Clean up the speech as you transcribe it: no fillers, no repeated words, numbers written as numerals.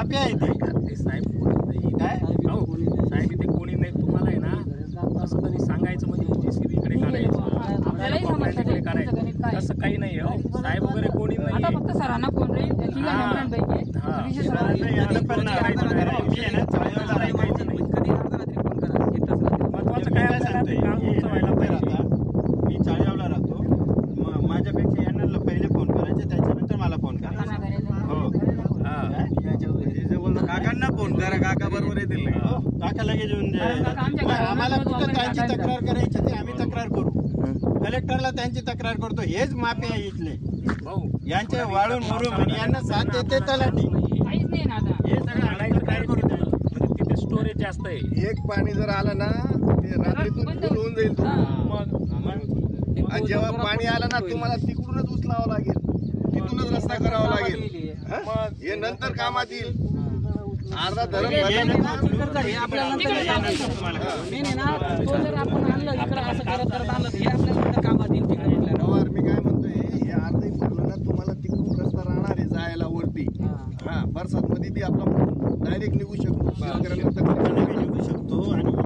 mafia आहे ते साहेब कोणी काय साहेब इथे कोणी नाही तुम्हाला आहे ना असं तरी सांगायचं म्हणजे JCB इकडे काढायचं आपल्याला इकडे काढायचं तसं काही नाही हो साहेब वगैरे कोणी नाही आता फक्त सरांना फोन राहील तिघा मेंबरांपैकी विशेष महत्वाचं काय व्हायला पाहिजे मी चाळीगावला राहतो माझ्यापेक्षा यांना पहिले फोन करायचे त्याच्यानंतर मला फोन करायचा काकांना फोन करा काका बरोबर येतील काका लगेच येऊन आम्हाला कुठं त्यांची तक्रार करायची ते आम्ही तक्रार करू कलेक्टरला त्यांची तक्रार करतो हेच माफी आहे इथले यांचे वाळून मुरुम आणि यांना साथ देते तलाठी काहीच नाही ना आता हे सगळं आणायचं काय म्हणजे तिथे स्टोरेज जास्त आहे एक पाणी जर आलं ना ते रात्रीतून फुल होऊन जाईल आणि जेव्हा पाणी आलं ना तुम्हाला तिकडूनच उचलावं लागेल तिथूनच रस्ता करावा लागेल मग हे नंतर कामात येईल अर्धा धरण पवार मी काय म्हणतोय हे अर्धही भरलं ना तुम्हाला तिकडून रस्ता राहणार आहे जायला वरती बरसात मध्ये ती आपला डायरेक्ट निघू शकतो निघू शकतो आणि